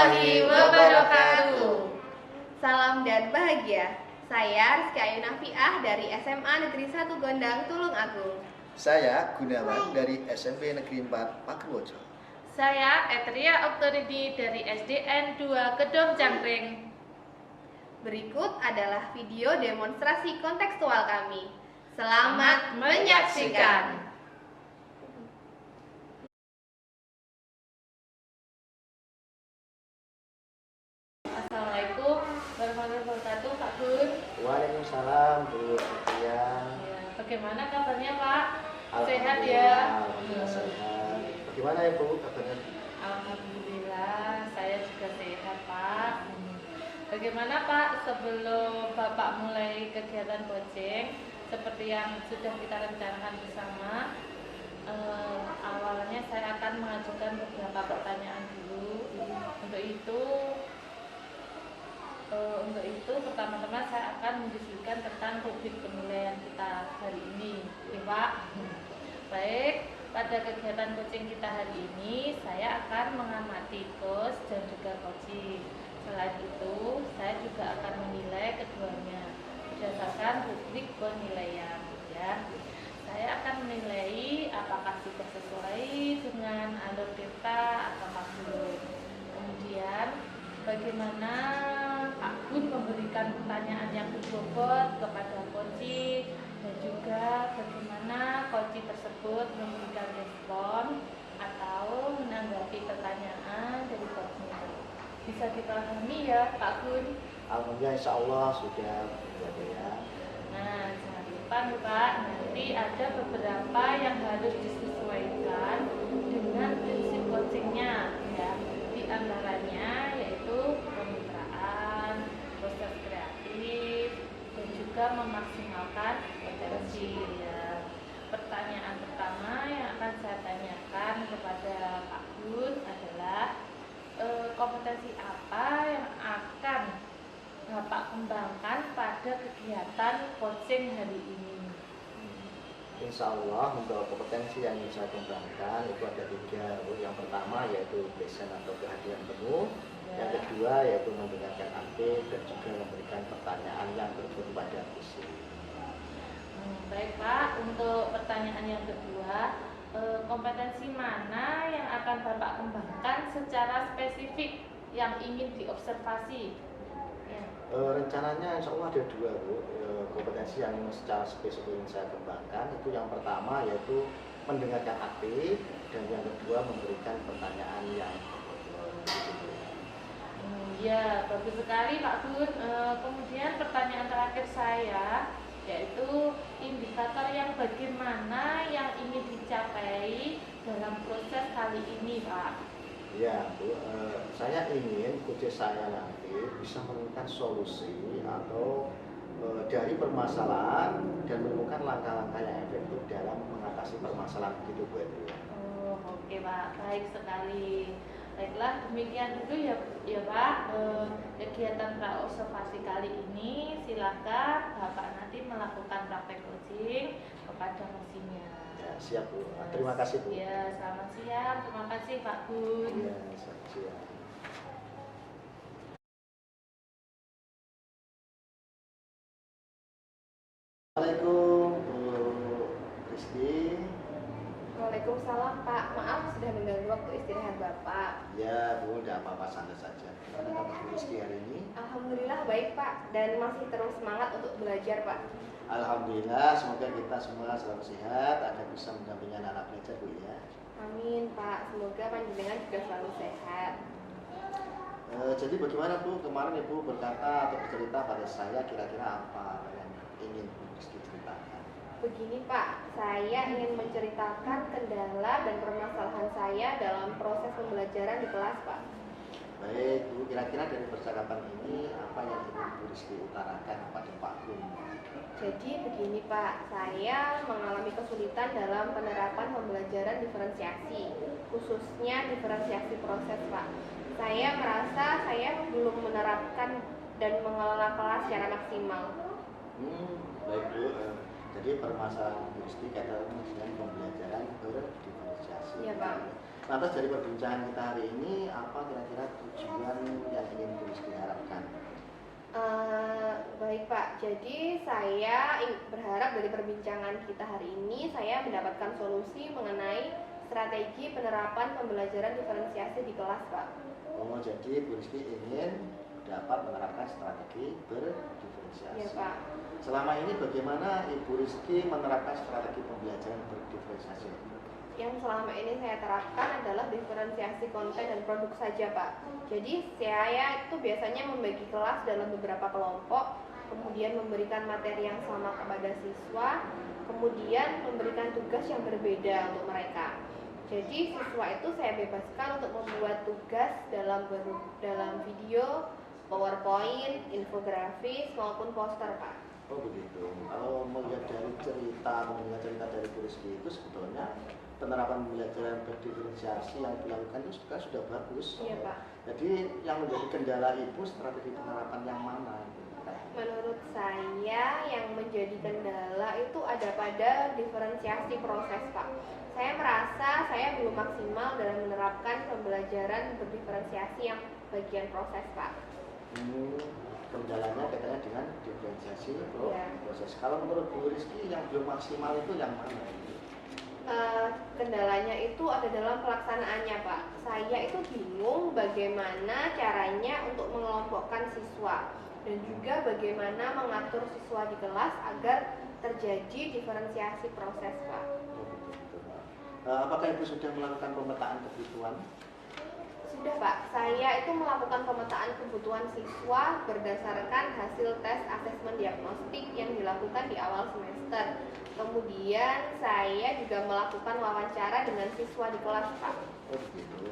warahmatullahi wabarakatuh. Salam dan bahagia. Saya Rizky Ayu Nafiah dari SMA Negeri 1 Gondang, Tulung Agung. Saya Gunawan dari SMP Negeri 4 Pakuwojo. Saya Etria Oktoridi dari SDN 2 Gedong Jangkring. Berikut adalah video demonstrasi kontekstual kami. Selamat menyaksikan. Assalamualaikum warahmatullahi wabarakatuh, Pak Gun. Waalaikumsalam, Bu Etria. Ya, bagaimana kabarnya, Pak? Sehat Alhamdulillah, ya? Alhamdulillah sehat. Bagaimana ya Bu kabarnya? Alhamdulillah, saya juga sehat, Pak. Bagaimana, Pak, sebelum Bapak mulai kegiatan coaching seperti yang sudah kita rencanakan bersama, awalnya saya akan mengajukan beberapa pertanyaan dulu. Untuk itu pertama-tama saya akan mendiskusikan tentang rubrik penilaian kita hari ini, oke, Pak? Baik, pada kegiatan coaching kita hari ini saya akan mengamati coach dan juga coaching. Selain itu, saya juga akan menilai keduanya berdasarkan rubrik penilaian, ya. Saya akan menilai apakah sudah sesuai dengan alur data atau belum. Kemudian, bagaimana Pak Gun memberikan pertanyaan yang berbobot kepada coach, dan juga bagaimana coach tersebut memberikan respon atau menanggapi pertanyaan dari coachnya. Bisa dipahami ya, Pak Gun? Alhamdulillah, insya Allah sudah berada ya. Nah, jangan lupa nih, Pak, nanti ada beberapa yang harus disesuaikan dengan prinsip coachingnya, ya. Di antaranya yaitu kemitraan, proses kreatif, dan juga memaksimalkan potensi. Ya. Pertanyaan pertama yang akan saya tanyakan kepada Pak Gun adalah kompetensi apa yang akan Bapak kembangkan pada kegiatan coaching hari ini? Insya Allah untuk kompetensi yang ingin saya kembangkan itu ada 3. Yang pertama yaitu present atau kehadiran penuh. Ya. Yang kedua yaitu mendengarkan aktif dan juga memberikan pertanyaan yang berbunyi pada visi. Baik, Pak, untuk pertanyaan yang kedua, kompetensi mana yang akan Bapak kembangkan secara spesifik yang ingin diobservasi? Ya. Rencananya insya Allah ada 2 Bu. Kompetensi yang secara spesifik yang saya kembangkan itu yang pertama yaitu mendengarkan aktif dan yang kedua memberikan pertanyaan yang Ya, bagus sekali, Pak Gun. Kemudian pertanyaan terakhir saya yaitu indikator yang bagaimana yang ingin dicapai dalam proses kali ini, Pak. Ya Bu, saya ingin coach saya nanti bisa menemukan solusi atau dari permasalahan dan menemukan langkah-langkah yang efektif dalam mengatasi permasalahan itu Bu Etria. Oh, oke, Pak, baik sekali. Baiklah, demikian dulu ya Pak, kegiatan praobservasi kali ini. Silakan Bapak nanti melakukan praktek coaching kepada mesinnya. Ya, siap Bu. Terima kasih Bu. Ya, selamat siang. Terima kasih Pak Gun. Ya, selamat siang. Assalamualaikum Bu Rizky. Waalaikumsalam, Pak. Maaf sudah mengganggu waktu istirahat Bapak. Ya Bu, tidak apa-apa, santai saja. Gimana kabar Bu Rizky hari ini? Alhamdulillah baik, Pak, dan masih terus semangat untuk belajar, Pak. Alhamdulillah, semoga kita semua selalu sehat agar bisa mendampingi anak belajar Bu ya. Amin, Pak. Semoga panjenengan juga selalu sehat. Jadi bagaimana Bu, kemarin Ibu berkata atau bercerita pada saya kira-kira apa yang ingin Bu Rizky ceritakan? Begini, Pak, saya ingin menceritakan kendala dan permasalahan saya dalam proses pembelajaran di kelas, Pak. Baik Bu, kira-kira dari percakapan ini apa yang ingin Bu Rizky utarakan kepada Pak Gun? Jadi begini, Pak, saya mengalami kesulitan dalam penerapan pembelajaran diferensiasi, khususnya diferensiasi proses, Pak. Saya merasa saya belum menerapkan dan mengelola kelas secara maksimal. Baik Bu, jadi permasalahan Bu Rizky kaitan dengan pembelajaran berdiferensiasi. Iya, Pak. Lantas dari perbincangan kita hari ini, apa kira-kira tujuan yang ingin Bu Rizky harapkan? Baik Pak, jadi saya berharap dari perbincangan kita hari ini saya mendapatkan solusi mengenai strategi penerapan pembelajaran diferensiasi di kelas Pak. Oh, jadi Bu Rizky ingin dapat menerapkan strategi berdiferensiasi. Iya Pak. Selama ini bagaimana Ibu Rizky menerapkan strategi pembelajaran berdiferensiasi? Yang selama ini saya terapkan adalah diferensiasi konten dan produk saja Pak. Jadi saya itu biasanya membagi kelas dalam beberapa kelompok, kemudian memberikan materi yang sama kepada siswa, kemudian memberikan tugas yang berbeda untuk mereka. Jadi siswa itu saya bebaskan untuk membuat tugas dalam video, PowerPoint, infografis maupun poster Pak. Oh begitu. Kalau melihat dari cerita dari Bu Rizky itu sebetulnya penerapan pembelajaran berdiferensiasi yang dilakukan itu sudah bagus. Iya Pak. Jadi yang menjadi kendala Ibu strategi penerapan yang mana? Menurut saya yang menjadi kendala itu ada pada diferensiasi proses Pak. Saya merasa saya belum maksimal dalam menerapkan pembelajaran berdiferensiasi yang bagian proses Pak. Kendalanya katanya dengan diferensiasi Iya. proses. Kalau menurut Bu Rizky yang belum maksimal itu yang mana? Kendalanya itu ada dalam pelaksanaannya Pak. Saya itu bingung bagaimana caranya untuk mengelompokkan siswa dan juga bagaimana mengatur siswa di kelas agar terjadi diferensiasi proses Pak. Apakah Ibu sudah melakukan pemetaan kebutuhan? Sudah Pak, saya itu melakukan pemetaan kebutuhan siswa berdasarkan hasil tes asesmen diagnostik yang dilakukan di awal semester. Kemudian saya juga melakukan wawancara dengan siswa di kelas Pak. Oh begitu.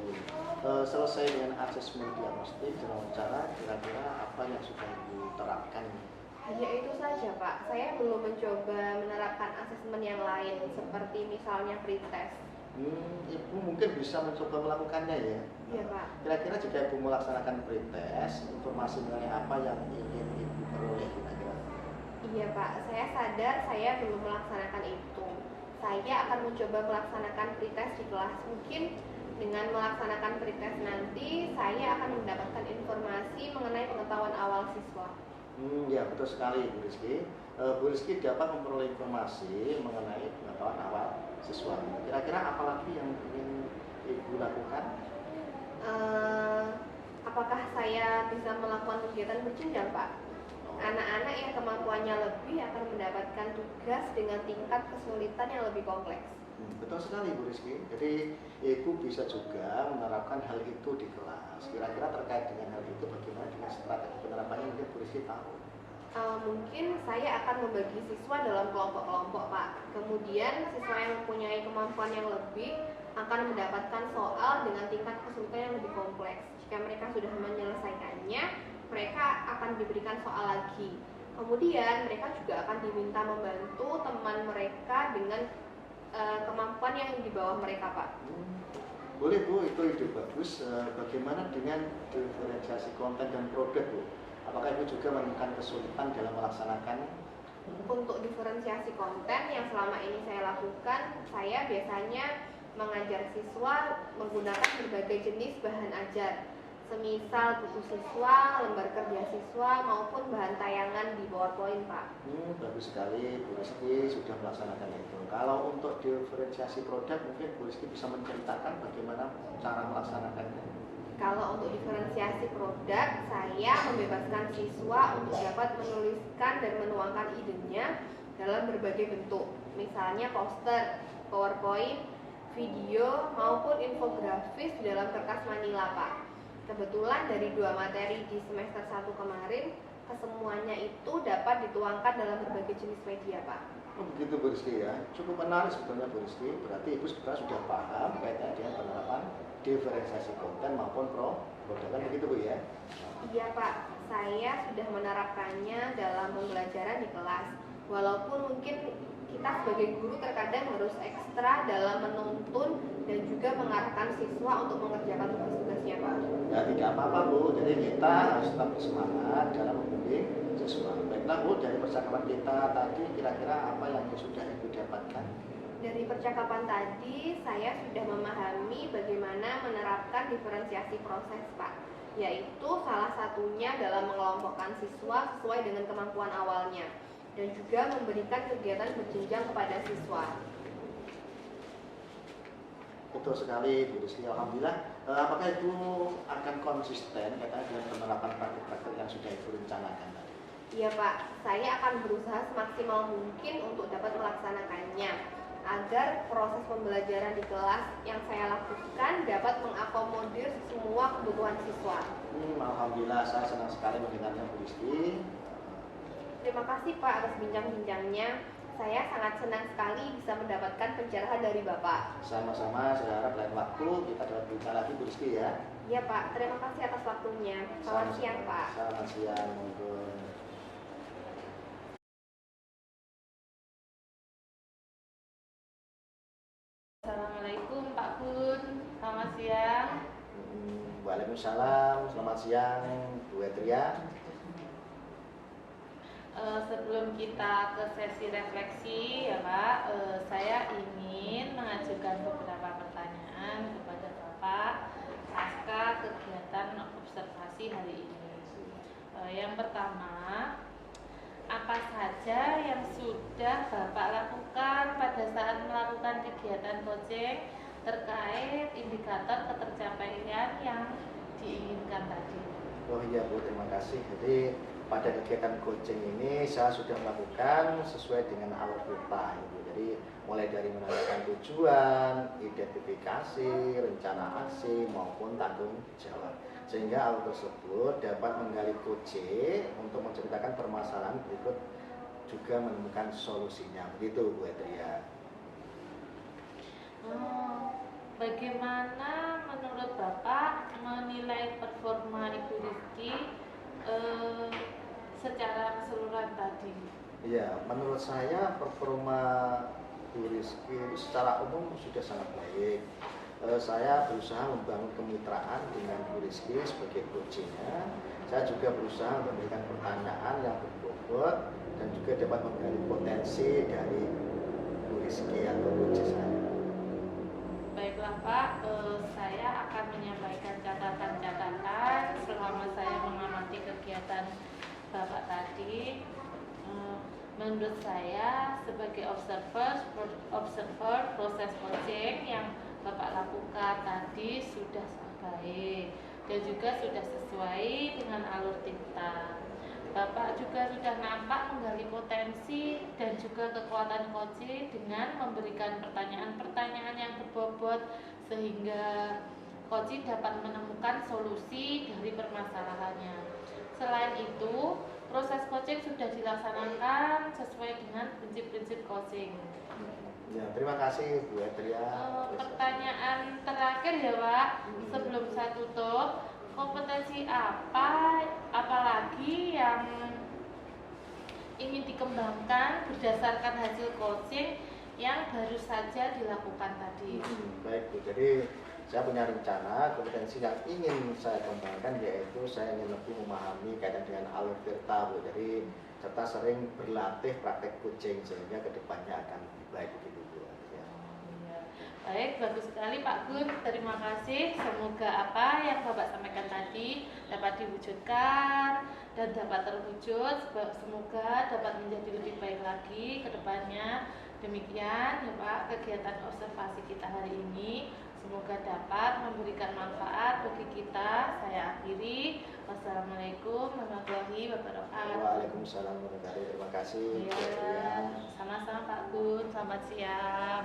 Selesai dengan asesmen diagnostik dan wawancara, kira-kira apa yang sudah Ibu terapkan? Hanya itu saja Pak, saya belum mencoba menerapkan asesmen yang lain seperti misalnya pretest. Ibu mungkin bisa mencoba melakukannya ya. Iya Pak. Kira-kira jika Ibu melaksanakan pretest, informasi mengenai apa yang ingin Ibu peroleh kira-kira? Iya Pak, saya sadar saya belum melaksanakan itu. Saya akan mencoba melaksanakan pretest di kelas. Mungkin dengan melaksanakan pretest nanti saya akan mendapatkan informasi mengenai pengetahuan awal siswa. Ya betul sekali Bu Rizky. Bu Rizky dapat memperoleh informasi mengenai pengetahuan awal siswa. Kira-kira apa lagi yang ingin Ibu lakukan? Apakah saya bisa melakukan kegiatan berjenjang Pak? Anak-anak yang kemampuannya lebih akan mendapatkan tugas dengan tingkat kesulitan yang lebih kompleks. Betul sekali Bu Rizky. Jadi Ibu bisa juga menerapkan hal itu di kelas. Kira-kira terkait dengan hal itu bagaimana dengan strategi penerapannya mungkin Bu Rizky tahu? Mungkin saya akan membagi siswa dalam kelompok-kelompok Pak. Kemudian siswa yang mempunyai kemampuan yang lebih akan mendapatkan soal dengan tingkat kesulitan yang lebih kompleks. Jika mereka sudah menyelesaikannya, mereka akan diberikan soal lagi. Kemudian mereka juga akan diminta membantu teman mereka dengan kemampuan yang di bawah mereka Pak. Boleh Bu, itu ide bagus. Bagaimana dengan diferensiasi konten dan produk Bu? Apakah Ibu juga menemukan kesulitan dalam melaksanakan? Untuk diferensiasi konten yang selama ini saya lakukan, saya biasanya mengajar siswa menggunakan berbagai jenis bahan ajar, semisal buku siswa, lembar kerja siswa, maupun bahan tayangan di PowerPoint Pak. Bagus sekali Bu Rizky sudah melaksanakan itu. Kalau untuk diferensiasi produk mungkin Bu Rizky bisa menceritakan bagaimana cara melaksanakannya. Kalau untuk diferensiasi produk, saya membebaskan siswa untuk dapat menuliskan dan menuangkan idenya dalam berbagai bentuk, misalnya poster, PowerPoint, video, maupun infografis di dalam kertas manila Pak. Kebetulan dari 2 materi di semester 1 kemarin, kesemuanya itu dapat dituangkan dalam berbagai jenis media Pak. Oh begitu Bu Rizky ya, cukup menarik sebetulnya Bu Rizky. Berarti Ibu sebenarnya sudah paham kaitannya dengan penerapan diferensiasi konten maupun produk, kan begitu Bu ya? Iya Pak, saya sudah menerapkannya dalam pembelajaran di kelas. Walaupun mungkin kita sebagai guru terkadang harus ekstra dalam menuntun dan juga mengarahkan siswa untuk mengerjakan tugas-tugasnya Pak. Ya tidak apa-apa Bu, jadi kita harus tetap bersemangat dalam membimbing siswa. Baiklah Bu, dari percakapan kita tadi kira-kira apa yang sudah Ibu dapatkan? Dari percakapan tadi, saya sudah memahami bagaimana menerapkan diferensiasi proses, Pak, yaitu salah satunya dalam mengelompokkan siswa sesuai dengan kemampuan awalnya dan juga memberikan kegiatan berjenjang kepada siswa. Betul sekali Bu Rizky, alhamdulillah. Apakah itu akan konsisten katanya dengan penerapan praktik-praktik yang sudah Ibu rencanakan tadi? Iya Pak, saya akan berusaha semaksimal mungkin untuk dapat melaksanakannya agar proses pembelajaran di kelas yang saya lakukan dapat mengakomodir semua kebutuhan siswa. Alhamdulillah, saya senang sekali mendengarnya Bu Rizky. Terima kasih Pak atas bincang-bincangnya. Saya sangat senang sekali bisa mendapatkan pencerahan dari Bapak. Sama-sama, saya harap lain waktu kita dapat bicara lagi Bu Rizky ya. Iya Pak, terima kasih atas waktunya. Selamat siang Pak. Selamat siang, monggo. Assalamualaikum Pak Gun, selamat siang. Waalaikumsalam, selamat siang Bu Etria. Sebelum kita ke sesi refleksi ya Pak, saya ingin mengajukan beberapa pertanyaan kepada Bapak pasca kegiatan observasi hari ini. Yang pertama, apa saja yang sudah Bapak lakukan pada saat melakukan kegiatan coaching terkait indikator ketercapaian yang diinginkan tadi? Oh iya Bu, terima kasih. Jadi pada kegiatan coaching ini saya sudah melakukan sesuai dengan alur kita Ibu. Jadi mulai dari menanyakan tujuan, identifikasi, rencana aksi maupun tanggung jawab. Sehingga alur tersebut dapat menggali coaching untuk menceritakan permasalahan berikut juga menemukan solusinya. Begitu Bu Etria. Bagaimana menurut Bapak menilai performa Ibu Rizky secara keseluruhan tadi? Ya, menurut saya performa Bu Rizky itu secara umum sudah sangat baik. Saya berusaha membangun kemitraan dengan Bu Rizky sebagai coachnya. Saya juga berusaha memberikan pertanyaan yang berbobot dan juga dapat menggali potensi dari Bu Rizky atau coach saya. Baiklah Pak, saya akan menyampaikan catatan-catatan selama saya mengamati kegiatan Bapak tadi. Menurut saya sebagai observer proses coaching yang Bapak lakukan tadi sudah sangat baik dan juga sudah sesuai dengan alur kita. Bapak juga sudah nampak menggali potensi dan juga kekuatan coaching dengan memberikan pertanyaan-pertanyaan yang berbobot sehingga coaching dapat menemukan solusi dari permasalahannya. Selain itu, proses coaching sudah dilaksanakan sesuai dengan prinsip-prinsip coaching. Ya, terima kasih Bu Etria. Pertanyaan terakhir ya Pak, sebelum saya tutup, kompetensi apa apalagi yang ingin dikembangkan berdasarkan hasil coaching yang baru saja dilakukan tadi? Baik Bu, jadi saya punya rencana kompetensi yang ingin saya kembangkan, yaitu saya ingin lebih memahami kaitan dengan alur tirta Bu. Jadi serta sering berlatih praktek coaching sehingga kedepannya akan lebih baik begitu Bu. Ya. Baik, bagus sekali Pak Gun, terima kasih. Semoga apa yang Bapak sampaikan tadi dapat diwujudkan dan dapat terwujud. Semoga dapat menjadi lebih baik lagi ke depannya. Demikian ya Pak, kegiatan observasi kita hari ini. Semoga dapat memberikan manfaat bagi kita. Saya akhiri. Wassalamualaikum warahmatullahi wabarakatuh. Waalaikumsalam warahmatullahi wabarakatuh. Terima kasih. Ya, sama-sama Pak Gun, selamat siang.